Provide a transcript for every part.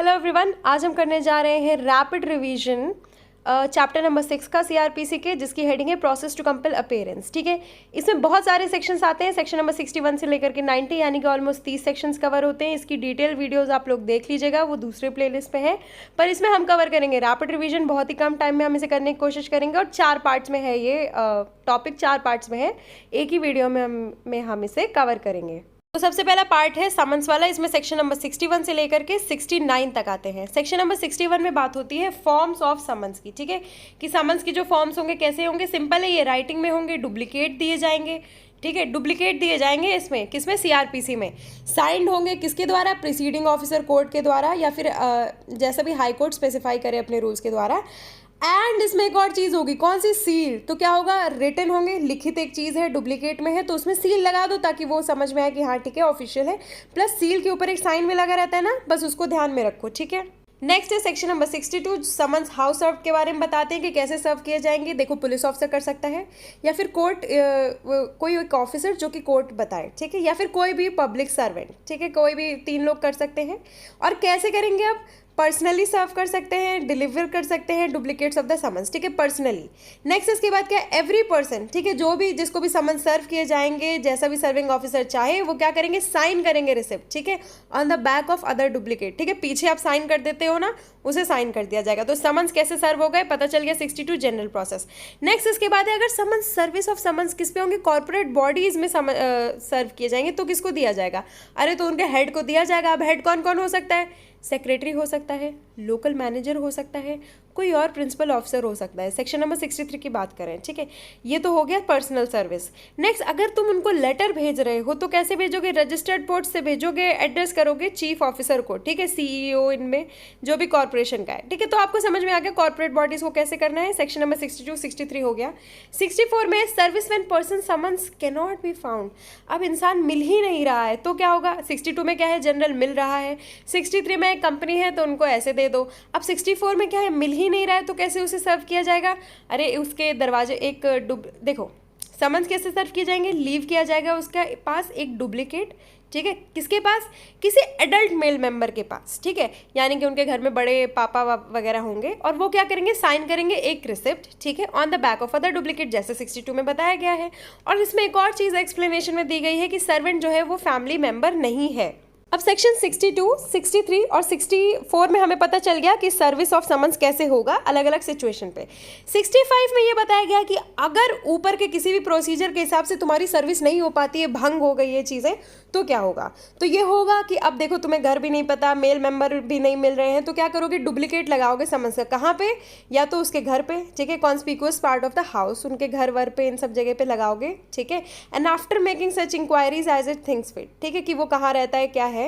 Hello everyone, आज हम करने जा रहे हैं रैपिड रिवीजन चैप्टर नंबर 6 का सीआरपीसी के, जिसकी हेडिंग है प्रोसेस टू कंपेल अपीयरेंस। ठीक है, इसमें बहुत सारे सेक्शंस आते हैं। सेक्शन नंबर 61 से लेकर के 90 यानी कि ऑलमोस्ट 30 सेक्शंस कवर होते हैं। इसकी डिटेल वीडियोस आप लोग देख लीजिएगा, वो दूसरे प्लेलिस्ट पे है। पर इसमें हम कवर करेंगे रैपिड रिवीजन, बहुत ही कम टाइम में हम इसे करने की कोशिश करेंगे और 4 पार्ट्स में है ये टॉपिक, 4 पार्ट्स में है। एक ही वीडियो में हम इसे कवर करेंगे। तो सबसे पहला पार्ट है समन्स वाला। इसमें सेक्शन नंबर 61 से लेकर के 69 तक आते हैं। सेक्शन नंबर 61 में बात होती है फॉर्म्स ऑफ समन्स की। ठीक है, कि समन्स की जो फॉर्म्स होंगे कैसे होंगे। सिंपल है, ये राइटिंग में होंगे, डुप्लीकेट दिए जाएंगे। ठीक है, डुप्लीकेट दिए जाएंगे इसमें, किसमें, सीआरपीसी में। साइंड होंगे किसके द्वारा, प्रिसीडिंग ऑफिसर कोर्ट के द्वारा, या फिर जैसा भी हाई कोर्ट स्पेसिफाई करे अपने रूल्स के द्वारा। एंड इसमें एक और चीज़ होगी, कौन सी, सील। तो क्या होगा, रिटन होंगे, लिखित एक चीज़ है, डुप्लीकेट में है तो उसमें सील लगा दो ताकि वो समझ में आए कि हाँ ठीक है ऑफिशियल है। प्लस सील के ऊपर एक साइन भी लगा रहता है ना, बस उसको ध्यान में रखो। ठीक है, नेक्स्ट है सेक्शन नंबर 62, समन्स हाउ सर्व के बारे में बताते हैं कि कैसे सर्व किए जाएंगे। देखो, पुलिस ऑफिसर कर सकता है, या फिर कोर्ट कोई एक ऑफिसर जो कि कोर्ट बताए। ठीक है, या फिर कोई भी पब्लिक सर्वेंट। ठीक है, कोई भी 3 लोग कर सकते हैं। और कैसे करेंगे, अब पर्सनली सर्व कर सकते हैं, डिलीवर कर सकते हैं डुप्लीकेट्स ऑफ द समन्स। ठीक है, पर्सनली। नेक्स्ट इसके बाद क्या, एवरी पर्सन। ठीक है, जो भी जिसको भी समन्स सर्व किए जाएंगे, जैसा भी सर्विंग ऑफिसर चाहे, वो क्या करेंगे, साइन करेंगे रिसिप्ट। ठीक है, on the back of other duplicate. ठीक है, पीछे आप साइन कर देते हो ना, उसे साइन कर दिया जाएगा। तो समन्स कैसे सर्व हो गए पता चल गया। 62 जनरल प्रोसेस। नेक्स्ट इसके बाद है, अगर समन्स, सर्विस ऑफ समन्स किस पे होंगे, कॉर्पोरेट बॉडीज में सर्व किए जाएंगे तो किसको दिया जाएगा, अरे तो उनके हेड को दिया जाएगा। अब हेड कौन कौन हो सकता है, सेक्रेटरी हो सकता है, लोकल मैनेजर हो सकता है, कोई और प्रिंसिपल ऑफिसर हो सकता है। सेक्शन नंबर 63 की बात करें। ठीक है, ये तो हो गया पर्सनल सर्विस। नेक्स्ट, अगर तुम उनको लेटर भेज रहे हो तो कैसे भेजोगे, रजिस्टर्ड पोस्ट से भेजोगे, एड्रेस करोगे चीफ ऑफिसर को। ठीक है, सीईओ, इनमें जो भी कॉर्पोरेशन का है। ठीक है, तो आपको समझ में आ गया कॉर्पोरेट बॉडीज को कैसे करना है। सेक्शन नंबर 62 63 हो गया। 64 में service when person summons can not be found. अब इंसान मिल ही नहीं रहा है तो क्या होगा। 62 में क्या है, जनरल मिल रहा है। 63 में एक कंपनी है तो उनको ऐसे दे दो। अब 64 में क्या है, मिल ही नहीं रहा है तो कैसे उसे सर्व किया जाएगा, अरे उसके दरवाजे एक देखो, समन्स कैसे सर्व किए जाएंगे, लीव किया जाएगा उसके पास एक डुप्लीकेट। ठीक है, किसके पास, किसी एडल्ट मेल मेंबर के पास। ठीक है, यानी कि उनके घर में बड़े पापा वगैरह होंगे और वो क्या करेंगे, साइन करेंगे एक रिसिप्ट। ठीक है, on the back of other duplicate, जैसे 62 में बताया गया है। और इसमें एक और चीज़ एक्सप्लेनेशन में दी गई है कि सर्वेंट जो है वो फैमिली मेंबर नहीं है। अब सेक्शन 62, 63 और 64 में हमें पता चल गया कि सर्विस ऑफ समन्स कैसे होगा अलग अलग सिचुएशन पे। 65 में ये बताया गया कि अगर ऊपर के किसी भी प्रोसीजर के हिसाब से तुम्हारी सर्विस नहीं हो पाती है, भंग हो गई ये चीज़ें, तो क्या होगा। तो ये होगा कि अब देखो, तुम्हें घर भी नहीं पता, मेल मेंबर भी नहीं मिल रहे हैं, तो क्या करोगे, डुप्लीकेट लगाओगे समन्स का। कहाँ पे, या तो उसके घर पे। ठीक है, conspicuous part of the house, उनके घर वर पे, इन सब जगह पे लगाओगे। ठीक है, and after making such inquiries as it thinks fit. ठीक है, कि वो कहाँ रहता है, क्या है,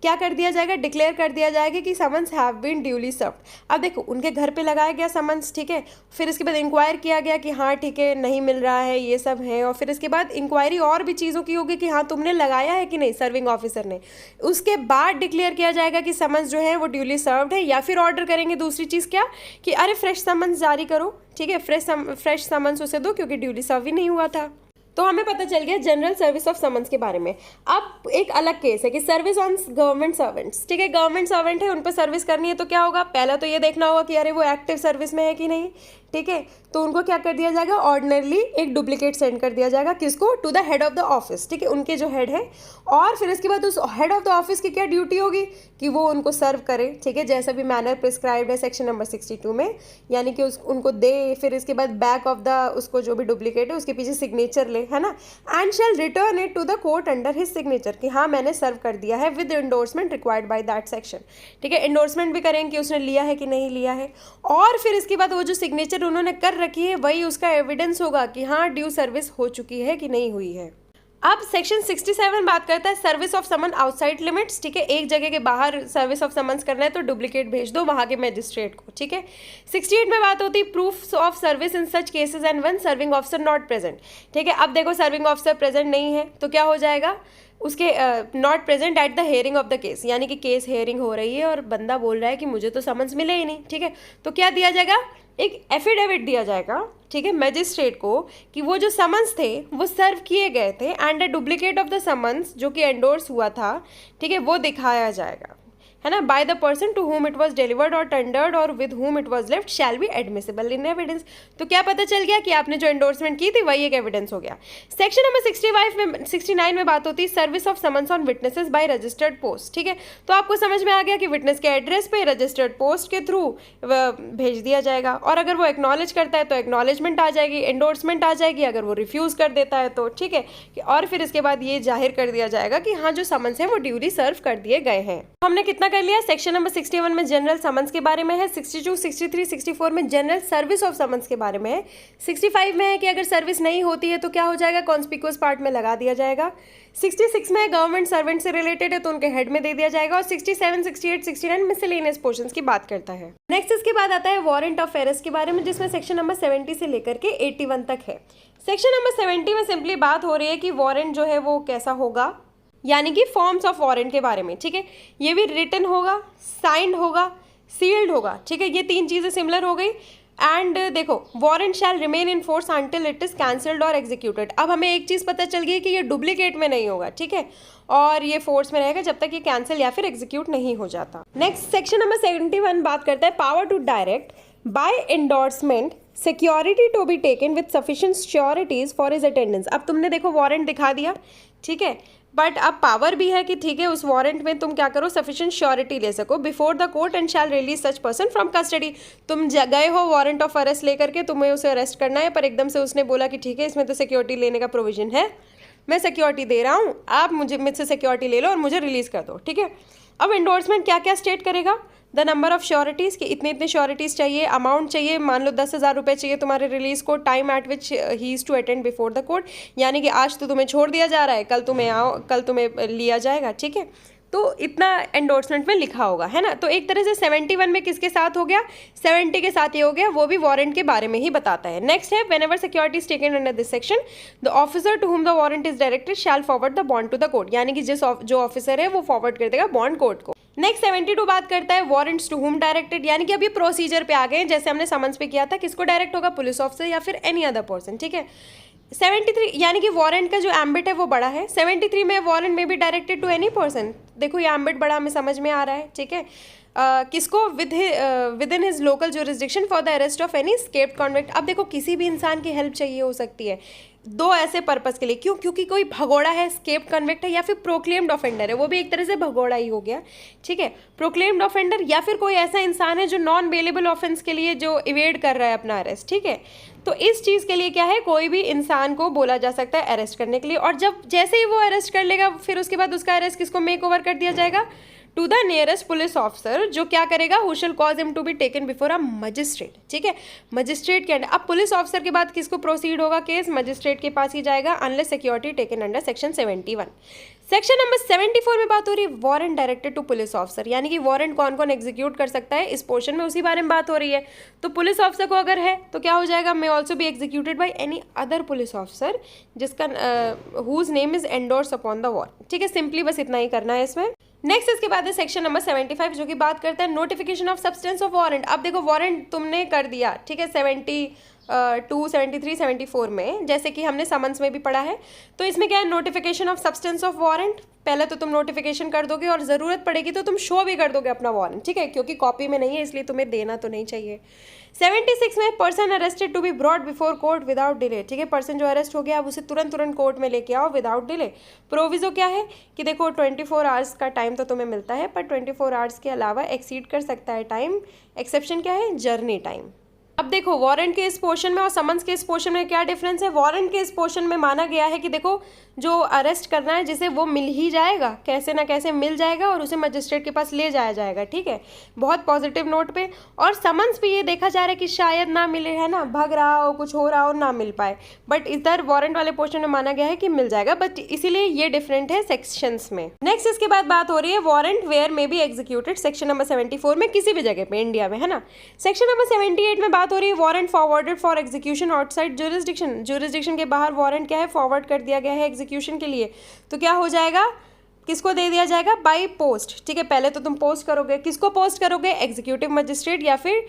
क्या कर दिया जाएगा, डिक्लेयर कर दिया जाएगा कि summons have been duly served. अब देखो, उनके घर पे लगाया गया समन्स। ठीक है, फिर इसके बाद इंक्वायर किया गया कि हाँ ठीक है, नहीं मिल रहा है, ये सब है। और फिर इसके बाद इंक्वायरी और भी चीज़ों की होगी कि हाँ तुमने लगाया है कि नहीं, सर्विंग ऑफिसर ने। उसके बाद डिक्लेयर किया जाएगा कि समन्स जो है वो ड्यूली सर्व्ड है। या फिर ऑर्डर करेंगे दूसरी चीज़ क्या, कि अरे फ्रेश समन्स जारी करो। ठीक है, फ्रेश समन्स उसे दो क्योंकि ड्यूली सर्व ही नहीं हुआ था। तो हमें पता चल गया जनरल सर्विस ऑफ समन्स के बारे में। अब एक अलग केस है कि सर्विस ऑन गवर्नमेंट सर्वेंट्स। ठीक है, गवर्नमेंट सर्वेंट है, उन पर सर्विस करनी है तो क्या होगा, पहला तो ये देखना होगा कि अरे वो एक्टिव सर्विस में है कि नहीं। ठीक है, तो उनको क्या कर दिया जाएगा, ऑर्डिनरली एक डुप्लीकेट सेंड कर दिया जाएगा, किसको, to the head of the office. ठीक है, उनके जो हेड है। और फिर इसके बाद उस हेड ऑफ द ऑफिस की क्या ड्यूटी होगी, कि वो उनको सर्व करे। ठीक है, जैसा भी मैनर प्रिस्क्राइब्ड है सेक्शन नंबर 62 में, यानी कि उनको दे। फिर इसके बाद बैक ऑफ द उसको जो भी डुप्लीकेट है उसके पीछे सिग्नेचर ले, है ना, and shall return it to the court under his signature, कि हाँ मैंने सर्व कर दिया है, with endorsement required by that section. ठीक है, एंडोर्समेंट भी करेंगे कि उसने लिया है कि नहीं लिया है। और फिर इसके बाद वो जो सिग्नेचर उन्होंने कर रखी है वही उसका एविडेंस होगा कि हाँ ड्यू सर्विस हो चुकी है कि नहीं हुई है। अब सेक्शन 67 बात करता है service of summon outside limits. ठीक है, एक जगह के बाहर सर्विस ऑफ समन्स करना है तो डुप्लीकेट भेज दो वहाँ के मैजिस्ट्रेट को। ठीक है, 68 में बात होती है proofs of service in such cases and when serving officer not present. ठीक है, अब देखो सर्विंग ऑफिसर प्रेजेंट नहीं है तो क्या हो जाएगा, उसके not present at the hearing of the case, यानी कि केस हेयरिंग हो रही है और बंदा बोल रहा है कि मुझे तो समन्स मिले ही नहीं। ठीक है, तो क्या दिया जाएगा, एक एफिडेविट दिया जाएगा। ठीक है, मैजिस्ट्रेट को, कि वो जो समन्स थे वो सर्व किए गए थे and a duplicate of the summons जो कि एंडोर्स हुआ था। ठीक है, वो दिखाया जाएगा। है ना, by the person to whom it was delivered और टेंडर्ड और with whom it was left shall be admissible in evidence. तो क्या पता चल गया कि आपने जो एंडोर्समेंट की थी वही एक एविडेंस हो गया। सेक्शन नंबर 69 में बात होती है service of summons on witnesses by registered post. ठीक है, तो आपको समझ में आ गया कि विटनेस के एड्रेस पे रजिस्टर्ड पोस्ट के थ्रू भेज दिया जाएगा, और अगर वो एक्नॉलेज करता है तो एक्नॉलेजमेंट आ जाएगी, एंडोर्समेंट आ जाएगी, अगर वो रिफ्यूज़ कर देता है तो ठीक है, और फिर इसके बाद ये जाहिर कर दिया जाएगा कि हाँ जो समन्स है वो ड्यूली सर्व कर दिए गए हैं। हमने कितना कर लिया, सेक्शन नंबर 61 में जनरल समन्स के बारे में है, 62, 63, 64 में जनरल सर्विस ऑफ समन्स के बारे में है, 65 में है कि अगर सर्विस नहीं होती है तो क्या हो जाएगा, कॉन्स्पिक्यूअस पार्ट में लगा दिया जाएगा, 66 में गवर्नमेंट सर्वेंट से रिलेटेड है तो उनके हेड में दे दिया जाएगा, और 67, 68, 69 मिसलेनियस पोर्शंस की बात करता है। नेक्स्ट इसके बाद आता है वारंट ऑफ अरेस्ट के बारे में, जिसमें सेक्शन नंबर 70 से लेकर के 81 तक है। सेक्शन नंबर 70 में सिंपली बात हो रही है कि वारंट जो है वो कैसा होगा, यानी कि फॉर्म्स ऑफ वारंट के बारे में। ठीक है, ये भी रिटन होगा, साइंड होगा, सील्ड होगा। ठीक है, ये तीन चीज़ें सिमिलर हो गई। एंड देखो, warrant shall remain in force until it is cancelled और एग्जीक्यूटेड। अब हमें एक चीज़ पता चल गई कि ये डुप्लीकेट में नहीं होगा, ठीक है, और ये फोर्स में रहेगा जब तक ये कैंसिल या फिर एग्जीक्यूट नहीं हो जाता। नेक्स्ट सेक्शन नंबर 71 बात करता है power to direct by endorsement security to be taken with sufficient sureties for his attendance. अब तुमने देखो वारंट दिखा दिया, ठीक है, बट अब पावर भी है कि ठीक है उस वारंट में तुम क्या करो, सफिशिएंट श्योरिटी ले सको before the court and shall release such person from custody. तुम गए हो वारंट ऑफ अरेस्ट लेकर के, तुम्हें उसे अरेस्ट करना है, पर एकदम से उसने बोला कि ठीक है इसमें तो सिक्योरिटी लेने का प्रोविजन है, मैं सिक्योरिटी दे रहा हूँ, आप मुझसे सिक्योरिटी ले लो और मुझे रिलीज़ कर दो। ठीक है, अब एंडोर्समेंट क्या क्या स्टेट करेगा, द नंबर ऑफ श्योरिटीज़ कि इतने इतने श्योरिटीज़ चाहिए, अमाउंट चाहिए, मान लो 10,000 रुपये चाहिए तुम्हारे रिलीज़ को, time at which he is to attend before the court, यानी कि आज तो तुम्हें छोड़ दिया जा रहा है, कल तुम्हें लिया जाएगा। ठीक है, तो इतना एंडोर्समेंट में लिखा होगा, है ना। तो एक तरह से 71 में किसके साथ हो गया, 70 के साथ ये हो गया, वो भी वारंट के बारे में ही बताता है। नेक्स्ट है whenever security is taken under this section the officer to whom the warrant is directed shall forward the bond to the court, यानी कि जो ऑफिसर है वो फॉरवर्ड कर देगा बॉन्ड कोर्ट को। नेक्स्ट 72 बात करता है वारंट्स टू हुम डायरेक्टेड, यानी कि अब ये प्रोसीजर पे आ गए, जैसे हमने समन्स पे किया था, किसको डायरेक्ट होगा, पुलिस ऑफिसर या फिर एनी अदर पर्सन। ठीक है, 73 यानी कि वारंट का जो एम्बिट है वो बड़ा है। 73 में वारंट में भी डायरेक्टेड टू एनी पर्सन, देखो ये एम्बिट बड़ा हमें समझ में आ रहा है। ठीक है, किसको, with in his local jurisdiction for the arrest of any escaped convict. अब देखो किसी भी इंसान की हेल्प चाहिए हो सकती है दो ऐसे पर्पस के लिए, क्यों, क्योंकि कोई भगोड़ा है, स्केप्ड कन्विक्ट है, या फिर प्रोक्लेम्ड ऑफेंडर है, वो भी एक तरह से भगोड़ा ही हो गया। ठीक है, प्रोक्लेम्ड ऑफेंडर या फिर कोई ऐसा इंसान है जो नॉन बेलेबल ऑफेंस के लिए जो इवेड कर रहा है अपना अरेस्ट। ठीक है, तो इस चीज़ के लिए क्या है, कोई भी इंसान को बोला जा सकता है अरेस्ट करने के लिए, और जब जैसे ही वो अरेस्ट कर लेगा फिर उसके बाद उसका अरेस्ट किसको मेक ओवर कर दिया जाएगा, to the nearest police officer, जो क्या करेगा, who shall cause him to be taken before a magistrate. ठीक है, मजिस्ट्रेट के अंडर, अब पुलिस ऑफिसर के बाद किसको प्रोसीड होगा केस, मजिस्ट्रेट के पास ही जाएगा, unless security taken under section 71। Section number 74 में बात हो रही है warrant directed to police officer, यानी कि वारंट कौन कौन एग्जीक्यूट कर सकता है, इस पोर्शन में उसी बारे में बात हो रही है। तो पुलिस ऑफिसर को अगर है तो क्या हो जाएगा, may also be executed by any other police officer जिसका whose name is endorse upon the warrant. ठीक है, सिंपली बस इतना ही करना है इसमें। नेक्स्ट इसके बाद है सेक्शन नंबर 75 जो कि बात करता है notification of substance of warrant. अब देखो वारंट तुमने कर दिया, ठीक है, 72, 73, 74 में, जैसे कि हमने समन्स में भी पढ़ा है, तो इसमें क्या है, notification of substance of warrant. पहले तो तुम नोटिफिकेशन कर दोगे और ज़रूरत पड़ेगी तो तुम शो भी कर दोगे अपना वारंट। ठीक है, क्योंकि कॉपी में नहीं है इसलिए तुम्हें देना तो नहीं चाहिए। 76 में person arrested to be brought before court without delay. ठीक है, पर्सन जो अरेस्ट हो गया अब उसे तुरंत कोर्ट में लेके आओ विदाउट डिले। प्रोविजो क्या है कि देखो 24 आवर्स का टाइम तो तुम्हें मिलता है, पर 24 आवर्स के अलावा एक्सीड कर सकता है टाइम। एक्सेप्शन क्या है, जर्नी टाइम। अब देखो वारंट के इस पोर्शन में और समन्स के इस पोर्शन में क्या डिफरेंस है। वारंट के इस पोर्शन में माना गया है कि देखो जो अरेस्ट करना है जिसे वो मिल ही जाएगा, कैसे ना कैसे मिल जाएगा और उसे मजिस्ट्रेट के पास ले जाया जाएगा। ठीक है, बहुत पॉजिटिव नोट पे। और समन्स पे ये देखा जा रहा है कि शायद ना मिले, है ना, भाग रहा हो, कुछ हो रहा हो, ना मिल पाए, बट इधर वारंट वाले पोर्शन में माना गया है कि मिल जाएगा, बट इसीलिए ये डिफरेंट है सेक्शंस में। नेक्स्ट इसके बाद बात हो रही है वारंट वेयर में बी एग्जीक्यूटेड, सेक्शन नंबर 74 में, किसी भी जगह पे इंडिया में, है ना। सेक्शन नंबर 78 में बात हो रही है warrant forwarded for execution outside jurisdiction. Jurisdiction के बाहर वारंट क्या है, फॉरवर्ड कर दिया गया है एग्जीक्यूशन के लिए, तो क्या हो जाएगा, किसको दे दिया जाएगा? बाय पोस्ट, ठीक है। पहले तो तुम पोस्ट करोगे, किसको पोस्ट करोगे? एग्जीक्यूटिव मजिस्ट्रेट या फिर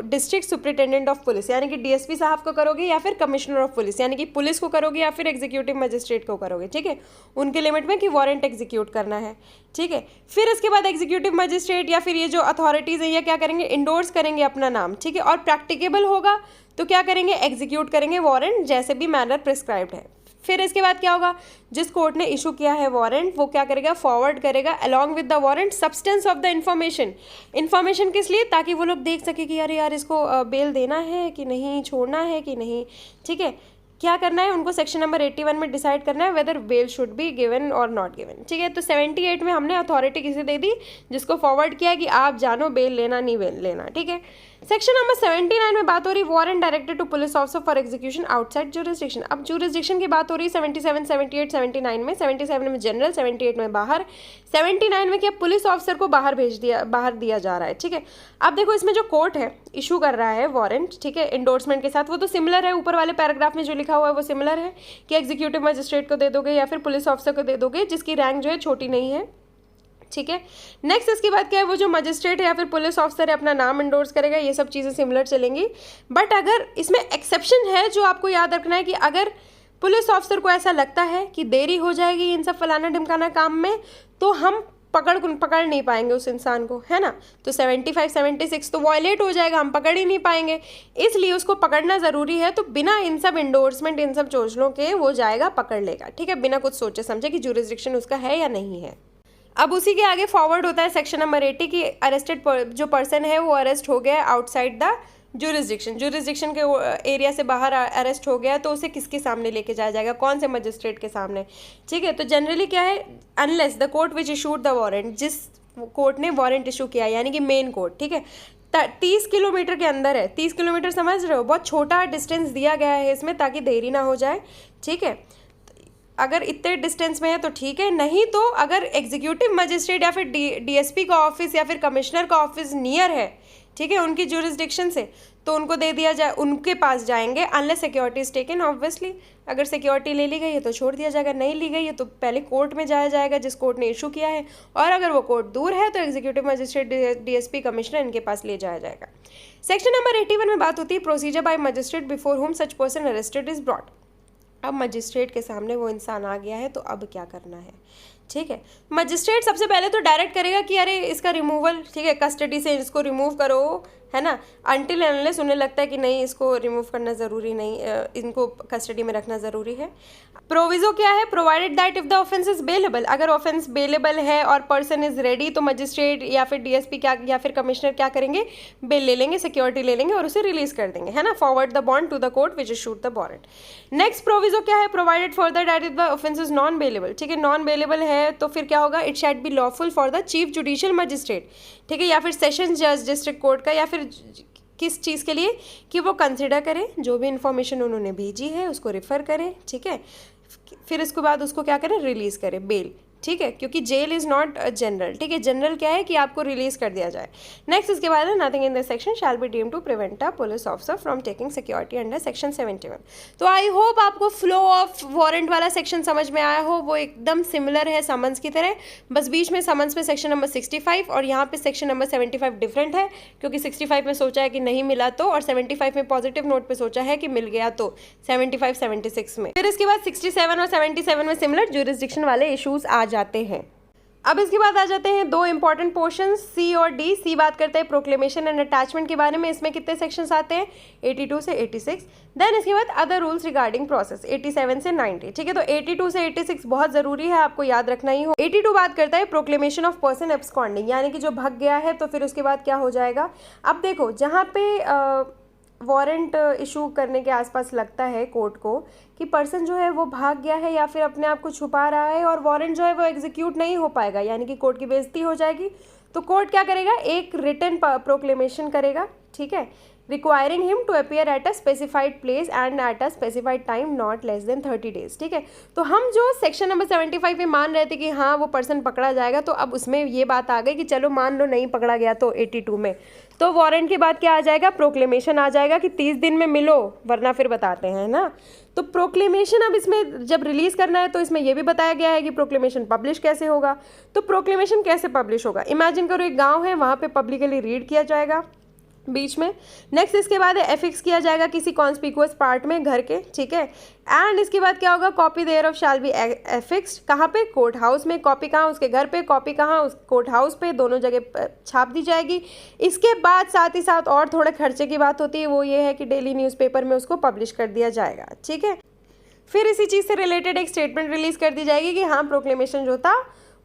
डिस्ट्रिक्ट सुपरिटेंडेंट ऑफ पुलिस यानी कि डीएसपी साहब को करोगे, या फिर कमिश्नर ऑफ पुलिस यानी कि पुलिस को करोगे, या फिर एग्जीक्यूटिव मजिस्ट्रेट को करोगे, ठीक है। उनके लिमिट में कि वारंट एग्जीक्यूट करना है, ठीक है। फिर इसके बाद एग्जीक्यूटिव मजिस्ट्रेट या फिर ये जो अथॉरिटीज़ हैं ये क्या करेंगे? इंडोर्स करेंगे अपना नाम, ठीक है। और प्रैक्टिकेबल होगा तो क्या करेंगे? एग्जीक्यूट करेंगे वारंट जैसे भी मैनर प्रिस्क्राइब्ड है। फिर इसके बाद क्या होगा? जिस कोर्ट ने इशू किया है वारंट वो क्या करेगा? फॉरवर्ड करेगा along with the warrant substance of the information किस लिए? ताकि वो लोग देख सके कि यार इसको बेल देना है कि नहीं, छोड़ना है कि नहीं, ठीक है। क्या करना है उनको? सेक्शन नंबर 81 में डिसाइड करना है whether bail should be given और नॉट गिवन, ठीक है। तो 78 में हमने अथॉरिटी किसे दे दी? जिसको फॉरवर्ड किया कि आप जानो बेल लेना नहीं बेल लेना, ठीक है। सेक्शन नंबर 79 में बात हो रही warrant directed to police officer for execution outside jurisdiction. अब ज्यूरिसडिक्शन की बात हो रही है 77, 78, 79 में। 77 में जनरल, 78 में बाहर, 79 में क्या? पुलिस ऑफिसर को बाहर दिया जा रहा है, ठीक है। अब देखो इसमें जो कोर्ट है इशू कर रहा है वारंट, ठीक है, इंडोर्समेंट के साथ, वो तो सिमिलर है, ऊपर वाले पैराग्राफ में जो लिखा हुआ है वो सिमिलर है कि एग्जीक्यूटिव मजिस्ट्रेट को दे दोगे या फिर पुलिस ऑफिसर को दे दोगे जिसकी रैंक जो है छोटी नहीं है, ठीक है। नेक्स्ट इसके बाद क्या है? वो जो मजिस्ट्रेट है या फिर पुलिस ऑफिसर है अपना नाम इंडोर्स करेगा। ये सब चीज़ें सिमिलर चलेंगी, बट अगर इसमें एक्सेप्शन है जो आपको याद रखना है कि अगर पुलिस ऑफिसर को ऐसा लगता है कि देरी हो जाएगी इन सब फलाना ढिमकाना काम में, तो हम पकड़ नहीं पाएंगे उस इंसान को, है ना। तो 75, 76 तो वॉयलेट हो जाएगा, हम पकड़ ही नहीं पाएंगे, इसलिए उसको पकड़ना ज़रूरी है। तो बिना इन सब इंडोर्समेंट, इन सब चोचलों के वो जाएगा, पकड़ लेगा, ठीक है, बिना कुछ सोचे समझे कि ज्यूरिसडिक्शन उसका है या नहीं है। अब उसी के आगे फॉरवर्ड होता है सेक्शन नंबर 80 की अरेस्टेड जो पर्सन है वो अरेस्ट हो गया आउटसाइड द ज्यूरिसडिक्शन के एरिया से बाहर अरेस्ट हो गया, तो उसे किसके सामने लेके जाया जाएगा? कौन से मजिस्ट्रेट के सामने, ठीक है। तो जनरली क्या है? Unless the court which issued the warrant, जिस कोर्ट ने वारंट इशू किया यानी कि मेन कोर्ट, ठीक है, 30 किलोमीटर के अंदर है। 30 किलोमीटर समझ रहे हो? बहुत छोटा डिस्टेंस दिया गया है इसमें ताकि देरी ना हो जाए, ठीक है। अगर इतने डिस्टेंस में है तो ठीक है, नहीं तो अगर एग्जीक्यूटिव मजिस्ट्रेट या फिर डीएसपी का ऑफिस या फिर कमिश्नर का ऑफिस नियर है, ठीक है, उनकी ज्यूरिसडिक्शन से, तो उनको दे दिया जाए, उनके पास जाएंगे unless security is taken. Obviously अगर सिक्योरिटी ले ली गई है तो छोड़ दिया जाएगा, नहीं ली गई है तो पहले कोर्ट में जाया जाएगा जिस कोर्ट ने इशू किया है, और अगर वो कोर्ट दूर है तो एग्जीक्यूटिव मजिस्ट्रेट, डीएसपी, कमिश्नर, इनके पास ले जाया जाएगा। सेक्शन नंबर 81 में बात होती है procedure bye magistrate before home such person arrested is brought. अब मजिस्ट्रेट के सामने वो इंसान आ गया है तो अब क्या करना है, ठीक है। मजिस्ट्रेट सबसे पहले तो डायरेक्ट करेगा कि अरे इसका रिमूवल, ठीक है, कस्टडी से इसको रिमूव करो, है ना, अनटिल अनलेस उन्हें लगता है कि नहीं इसको रिमूव करना ज़रूरी नहीं, इनको कस्टडी में रखना ज़रूरी है। प्रोविज़ो क्या है? Provided that if the offence is bailable, अगर ऑफेंस बेलेबल है और पर्सन इज़ रेडी तो मजिस्ट्रेट या फिर डीएसपी क्या या फिर कमिश्नर क्या करेंगे? बेल ले लेंगे, सिक्योरिटी ले लेंगे और उसे रिलीज कर देंगे, है ना। Forward the bond to the court which issued the warrant. Next proviso क्या है? Provided further that if the offence is non bailable, ठीक है, नॉन बेलेबल है तो फिर क्या होगा? It shall be lawful for the chief judicial magistrate, ठीक है, या फिर सेशंस जज डिस्ट्रिक्ट कोर्ट का, या फिर किस चीज़ के लिए? कि वो कंसिडर करें जो भी इंफॉर्मेशन उन्होंने भेजी है उसको रेफ़र करें, ठीक है, फिर इसके बाद उसको क्या करें? रिलीज़ करें, बेल, ठीक है, क्योंकि जेल इज़ नॉट जनरल, ठीक है, जनरल क्या है कि आपको रिलीज़ कर दिया जाए। नेक्स्ट इसके बाद है nothing in this section shall be deemed to prevent a police officer from taking security under section 71। तो आई होप आपको फ्लो ऑफ वारंट वाला सेक्शन समझ में आया हो, वो एकदम सिमिलर है समन्स की तरह, बस बीच में समन्स में सेक्शन नंबर 65 और यहाँ पे सेक्शन नंबर 75 डिफरेंट है, क्योंकि 65 में सोचा है कि नहीं मिला तो, और 75 में पॉजिटिव नोट पे सोचा है कि मिल गया तो, 75, 76 में। फिर इसके बाद 67 और 77 में सिमिलर ज्यूरिसडिक्शन वाले इशूज़ आ जाते हैं। अब इसके बाद आ जाते हैं दो इंपॉर्टेंट पोर्शन सी और डी। सी बात करते हैं प्रोक्लेमेशन एंड अटैचमेंट के बारे में, इसमें कितने सेक्शंस आते हैं? 82 से 86। देन इसके बाद अदर रूल्स रिगार्डिंग प्रोसेस 87 से 90, ठीक है। तो 82 से 86 बहुत ज़रूरी है, आपको याद रखना ही हो। 82 बात करता है प्रोक्लेमेशन ऑफ पर्सन एब्सकॉन्डिंग, यानी कि जो भाग गया है तो फिर उसके बाद क्या हो जाएगा? अब देखो जहाँ पे वारंट इशू करने के आसपास लगता है कोर्ट को कि पर्सन जो है वो भाग गया है या फिर अपने आप को छुपा रहा है और वारंट जो है वो एग्जीक्यूट नहीं हो पाएगा, यानी कि कोर्ट की बेइज्जती हो जाएगी, तो कोर्ट क्या करेगा? एक रिटन प्रोक्लेमेशन करेगा, ठीक है, requiring him to appear at a specified place and at a specified time not less than 30 days। ठीक है, तो हम जो सेक्शन नंबर 75 में मान रहे थे कि हाँ वो पर्सन पकड़ा जाएगा, तो अब उसमें ये बात आ गई कि चलो मान लो नहीं पकड़ा गया तो 82 में, तो वारंट के बाद क्या आ जाएगा, प्रोक्लेमेशन आ जाएगा कि 30 दिन में मिलो वरना फिर बताते हैं ना। तो प्रोक्लेमेशन अब इसमें जब रिलीज़ करना है तो इसमें यह भी बताया गया है कि प्रोक्लेमेशन पब्लिश कैसे होगा। तो प्रोक्लेमेशन कैसे पब्लिश होगा, इमेजिन करो एक गांव है, वहाँ पे पब्लिकली रीड किया जाएगा बीच में। नेक्स्ट इसके बाद एफिक्स किया जाएगा किसी कॉन्स्पिकुअस पार्ट में घर के, ठीक है। एंड इसके बाद क्या होगा, copy thereof shall be affixed, कहाँ पे, कोर्ट हाउस में। कॉपी कहाँ, उसके घर पे, कॉपी कहाँ, उस कोर्ट हाउस पे, दोनों जगह छाप दी जाएगी। इसके बाद साथ ही साथ और थोड़े खर्चे की बात होती है, वो ये है कि डेली न्यूज़पेपर में उसको पब्लिश कर दिया जाएगा, ठीक है। फिर इसी चीज़ से रिलेटेड एक स्टेटमेंट रिलीज़ कर दी जाएगी कि हाँ प्रोक्लेमेशन जो था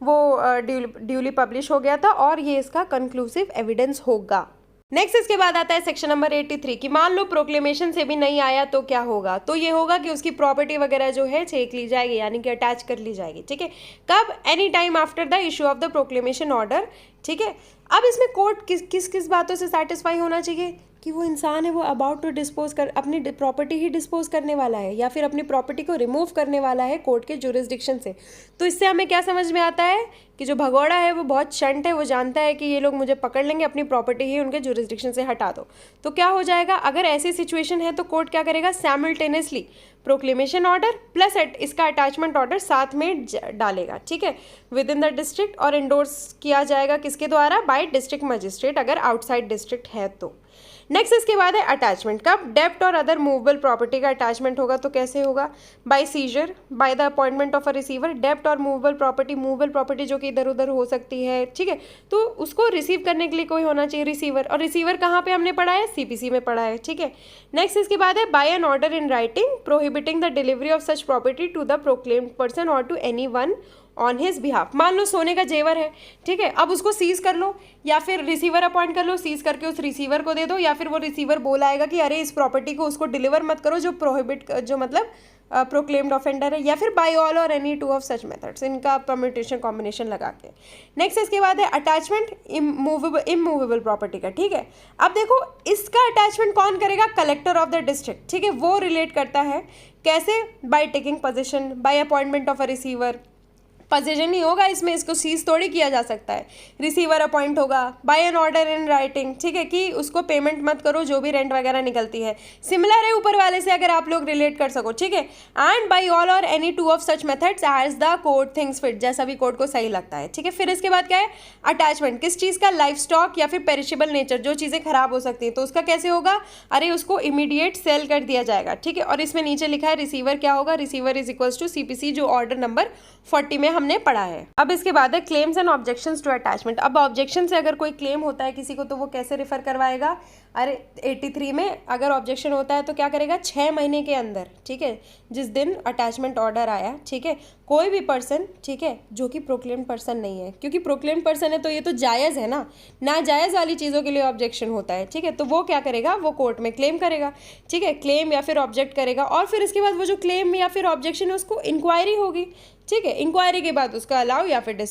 वो ड्यूली पब्लिश हो गया था और ये इसका कंक्लूसिव एविडेंस होगा। नेक्स्ट इसके बाद आता है सेक्शन नंबर 83 कि मान लो प्रोक्लेमेशन से भी नहीं आया तो क्या होगा। तो ये होगा कि उसकी प्रॉपर्टी वगैरह जो है छेक ली जाएगी, यानी कि अटैच कर ली जाएगी, ठीक है। कब, any time after the issue of the proclamation order, ठीक है। अब इसमें कोर्ट किस किस बातों से सेटिस्फाई होना चाहिए कि वो इंसान है वो अबाउट टू डिस्पोज कर, अपनी प्रॉपर्टी ही डिस्पोज करने वाला है या फिर अपनी प्रॉपर्टी को रिमूव करने वाला है कोर्ट के जुरिस्डिक्शन से। तो इससे हमें क्या समझ में आता है कि जो भगोड़ा है वो बहुत शंट है, वो जानता है कि ये लोग मुझे पकड़ लेंगे, अपनी प्रॉपर्टी ही उनके जुरिस्डिक्शन से हटा दो। तो क्या हो जाएगा, अगर ऐसी सिचुएशन है तो कोर्ट क्या करेगा, साइमल्टेनियसली प्रोक्लेमेशन ऑर्डर प्लस इसका अटैचमेंट ऑर्डर साथ में डालेगा, ठीक है, विद इन द डिस्ट्रिक्ट, और इंडोर्स किया जाएगा किसके द्वारा, बाय डिस्ट्रिक्ट मजिस्ट्रेट, अगर आउटसाइड डिस्ट्रिक्ट है तो। नेक्स्ट इसके बाद है अटैचमेंट। कब, डेप्ट और अदर मूवेबल प्रॉपर्टी का अटैचमेंट होगा तो कैसे होगा, by seizure, by the appointment of a receiver. डेप्ट और मूवेबल प्रॉपर्टी जो कि इधर उधर हो सकती है, ठीक है, तो उसको रिसीव करने के लिए कोई होना चाहिए रिसीवर, और रिसीवर कहाँ पे हमने पढ़ा है, सीपीसी में पढ़ा है, ठीक है। नेक्स्ट इसके बाद है by an order in writing prohibiting the delivery of such property to the proclaimed person और to any one on his behalf. मान लो सोने का जेवर है, ठीक है, अब उसको सीज कर लो या फिर रिसीवर अपॉइंट कर लो, सीज करके उस रिसीवर को दे दो, या फिर वो रिसीवर बोल आएगा कि अरे इस प्रॉपर्टी को उसको डिलीवर मत करो जो प्रोहिबिट, जो मतलब प्रोक्लेम्ड ऑफेंडर है, या फिर बाय ऑल और any two of such methods, इनका परम्यूटेशन कॉम्बिनेशन लगा के। नेक्स्ट इसके बाद है अटैचमेंट इमूवेबल प्रॉपर्टी का, ठीक है। अब देखो इसका अटैचमेंट कौन करेगा, कलेक्टर ऑफ द डिस्ट्रिक्ट, ठीक है, वो रिलेट करता है कैसे, by taking position, by appointment of a receiver. Position ही होगा इसमें, इसको सीज थोड़ी किया जा सकता है, रिसीवर अपॉइंट होगा, by an order in writing, ठीक है, कि उसको पेमेंट मत करो जो भी रेंट वगैरह निकलती है। सिमिलर है ऊपर वाले से, अगर आप लोग रिलेट कर सको, ठीक है। एंड बाय ऑल और any two of such methods as the court thinks fit, जैसा भी कोर्ट को सही लगता है, ठीक है। फिर इसके बाद क्या है अटैचमेंट, किस चीज़ का, लाइफ स्टॉक या फिर पेरिशेबल नेचर, जो चीज़ें खराब हो सकती हैं, तो उसका कैसे होगा, अरे उसको इमीडिएट सेल कर दिया जाएगा, ठीक है। और इसमें नीचे लिखा है रिसीवर क्या होगा, receiver is equals to CPC, जो ऑर्डर नंबर 40 में हमने पढ़ा है। अब इसके बाद है claims and objections to attachment. अब ऑब्जेक्शन से अगर कोई क्लेम होता है किसी को तो वो कैसे रेफर करवाएगा, अरे 83 में अगर ऑब्जेक्शन होता है तो क्या करेगा, 6 महीने के अंदर, ठीक है, जिस दिन अटैचमेंट ऑर्डर आया, ठीक है, कोई भी पर्सन, ठीक है, जो कि प्रोक्लेम्ड पर्सन नहीं है, क्योंकि प्रोक्लेम्ड पर्सन है तो ये तो जायज़ है ना, नाजायज़ वाली चीज़ों के लिए ऑब्जेक्शन होता है, ठीक है, तो वो क्या करेगा, वो कोर्ट में क्लेम करेगा, ठीक है, क्लेम या फिर ऑब्जेक्ट करेगा, और फिर इसके बाद वो जो क्लेम या फिर ऑब्जेक्शन है उसको इंक्वायरी होगी, ठीक है, इंक्वायरी के बाद उसका अलाउ या फिर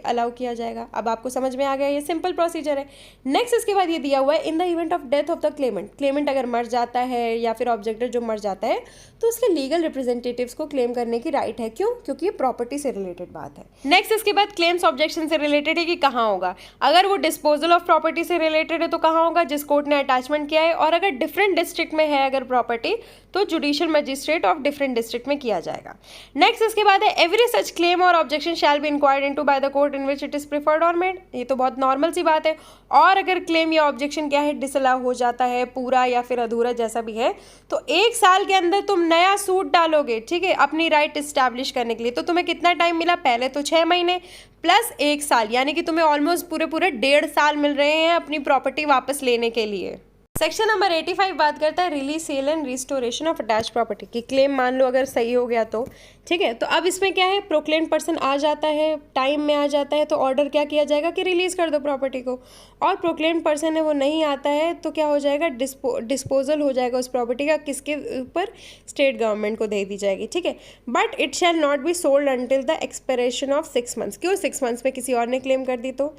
अलाउ किया जाएगा। अब आपको समझ में आ गया, ये सिंपल प्रोसीजर है। नेक्स्ट इसके बाद ये दिया हुआ है in the event of death of the Clement अगर मर जाता है या फिर ऑब्जेक्टर जो मर जाता है तो उसके लीगल रिप्रेजेंटेटिव्स को क्लेम करने की राइट है। क्यों, क्योंकि ये प्रॉपर्टी से रिलेटेड बात है। नेक्स्ट इसके बाद क्लेम्स ऑब्जेक्शन से रिलेटेड है कि कहाँ होगा, अगर वो डिस्पोजल ऑफ प्रॉपर्टी से रिलेटेड है तो कहाँ होगा, जिस कोर्ट ने अटैचमेंट किया है, और अगर डिफरेंट डिस्ट्रिक्ट में है अगर प्रॉपर्टी तो judicial magistrate of different district में किया जाएगा। नेक्स्ट इसके बाद है एवरी सच क्लेम और objection shall be inquired into by the court in which it is preferred और मेड। ये तो बहुत नॉर्मल सी बात है। और अगर क्लेम या ऑब्जेक्शन क्या है डिसअलाउ हो जाता है पूरा या फिर अधूरा जैसा भी है तो 1 साल के अंदर तुम नया सूट डालोगे, ठीक है, अपनी राइट इस्टेब्लिश करने के लिए। तो तुम्हें कितना टाइम मिला, पहले तो 6 महीने प्लस 1 साल, यानी कि तुम्हें ऑलमोस्ट पूरे 1.5 साल मिल रहे हैं अपनी प्रॉपर्टी वापस लेने के लिए। सेक्शन नंबर 85 बात करता है release, sale and restoration of attach property की। क्लेम मान लो अगर सही हो गया तो, ठीक है। तो अब इसमें क्या है, प्रोक्लेम्ड पर्सन आ जाता है, टाइम में आ जाता है, तो ऑर्डर क्या किया जाएगा कि रिलीज़ कर दो प्रॉपर्टी को। और प्रोक्लेम्ड पर्सन है वो नहीं आता है तो क्या हो जाएगा, डिस्पोजल हो जाएगा उस प्रॉपर्टी का, किसके ऊपर, स्टेट गवर्नमेंट को दे दी जाएगी। ठीक है। But it shall not be sold until the expiration of 6 months. क्यों 6 मंथ्स में किसी और ने क्लेम कर दी तो।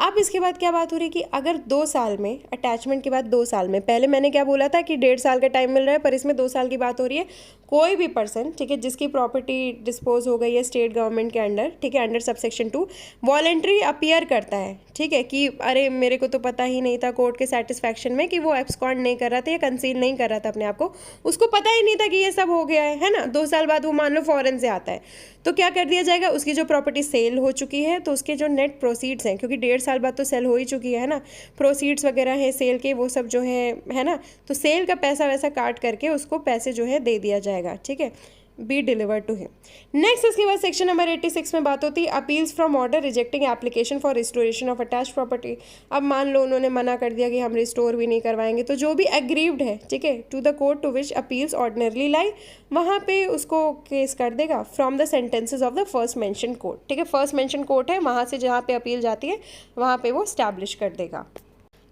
अब इसके बाद क्या बात हो रही है कि अगर 2 साल में, अटैचमेंट के बाद 2 साल में, पहले मैंने क्या बोला था कि 1.5 साल का टाइम मिल रहा है, पर इसमें 2 साल की बात हो रही है, कोई भी पर्सन, ठीक है, जिसकी प्रॉपर्टी डिस्पोज हो गई है स्टेट गवर्नमेंट के अंडर, ठीक है, अंडर सबसेक्शन 2, वॉलंटरी अपीयर करता है, ठीक है, कि अरे मेरे को तो पता ही नहीं था कोर्ट के सेटिस्फैक्शन में कि वो एब्सकॉन्ड नहीं कर रहा था या कंसील नहीं कर रहा था अपने आप को, उसको पता ही नहीं था कि ये सब हो गया है ना। 2 साल बाद वो मान लो फॉरेन से आता है तो क्या कर दिया जाएगा, उसकी जो प्रॉपर्टी सेल हो चुकी है तो उसके जो नेट प्रोसीड्स हैं, क्योंकि 1.5 साल बाद तो सेल हो ही चुकी है ना, प्रोसीड्स वगैरह हैं सेल के, वो सब जो है ना, तो सेल का पैसा वैसा काट करके उसको पैसे जो है दे दिया जाएगा। ठीक है, be deliver to him. Next इसके बाद सेक्शन नंबर 86 में बात होती है appeals from order rejecting application for restoration of attach property. अब मान लो उन्होंने मना कर दिया कि हम रिस्टोर भी नहीं करवाएंगे, तो जो भी एग्रीव्ड है, ठीक है, to the court to which appeals ordinarily lie, वहाँ पे उसको केस कर देगा from the sentences of the first mention court. ठीक है, फर्स्ट मेंशन कोर्ट है, वहाँ से जहाँ पे अपील जाती है वहाँ पे वो स्टैब्लिश कर देगा।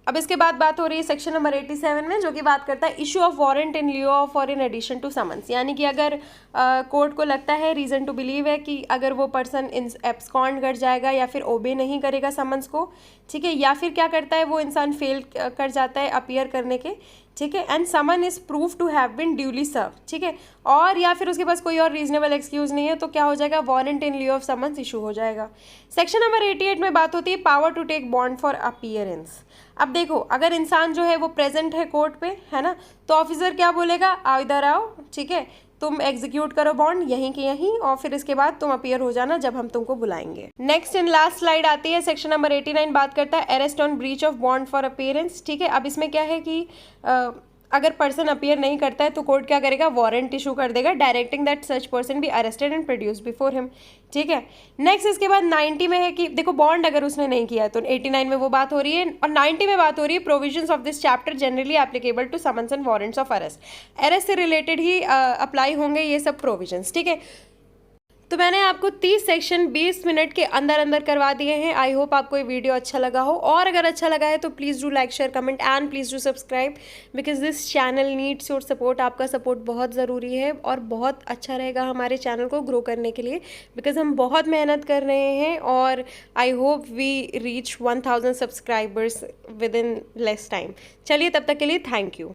अब इसके बाद बात हो रही है सेक्शन नंबर 87 में, जो कि बात करता है issue of warrant in lieu of और इन एडिशन टू समन्स। यानी कि अगर कोर्ट को लगता है, रीज़न टू बिलीव है कि अगर वो पर्सन एब्सकॉन्ड कर जाएगा या फिर ओबे नहीं करेगा समन्स को, ठीक है, या फिर क्या करता है वो इंसान फेल कर जाता है अपीयर करने के, ठीक है, and summon is prove to have been duly serve, ठीक है, और या फिर उसके पास कोई और रीजनेबल एक्सक्यूज नहीं है, तो क्या हो जाएगा, warrant in lieu of summons issue हो जाएगा। सेक्शन नंबर 88 में बात होती है power to take bond for appearance. अब देखो, अगर इंसान जो है वो प्रेजेंट है कोर्ट पे, है ना, तो ऑफिसर क्या बोलेगा, आओ इधर आओ, ठीक है, तुम एग्जीक्यूट करो बॉन्ड यहीं के यहीं, और फिर इसके बाद तुम अपीयर हो जाना जब हम तुमको बुलाएंगे। नेक्स्ट एंड लास्ट स्लाइड आती है, सेक्शन नंबर 89 बात करता है arrest on breach of bond for appearance. ठीक है, अब इसमें क्या है कि अगर पर्सन अपीयर नहीं करता है तो कोर्ट क्या करेगा, वारंट इशू कर देगा directing that such person be arrested and produce before him. ठीक है, नेक्स्ट इसके बाद 90 में है कि देखो बॉन्ड अगर उसने नहीं किया है तो 89 में वो बात हो रही है, और 90 में बात हो रही है provisions of this chapter generally applicable to summons and warrants of arrest से रिलेटेड ही अप्लाई होंगे ये सब प्रोविजंस। ठीक है, तो मैंने आपको 30 सेक्शन 20 मिनट के अंदर अंदर करवा दिए हैं। आई होप आपको ये वीडियो अच्छा लगा हो, और अगर अच्छा लगा है तो please do like share comment and please do subscribe, because this channel needs your support. आपका सपोर्ट बहुत ज़रूरी है और बहुत अच्छा रहेगा हमारे चैनल को ग्रो करने के लिए, बिकॉज हम बहुत मेहनत कर रहे हैं और I hope we reach 1000 subscribers within less time. चलिए, तब तक के लिए थैंक यू।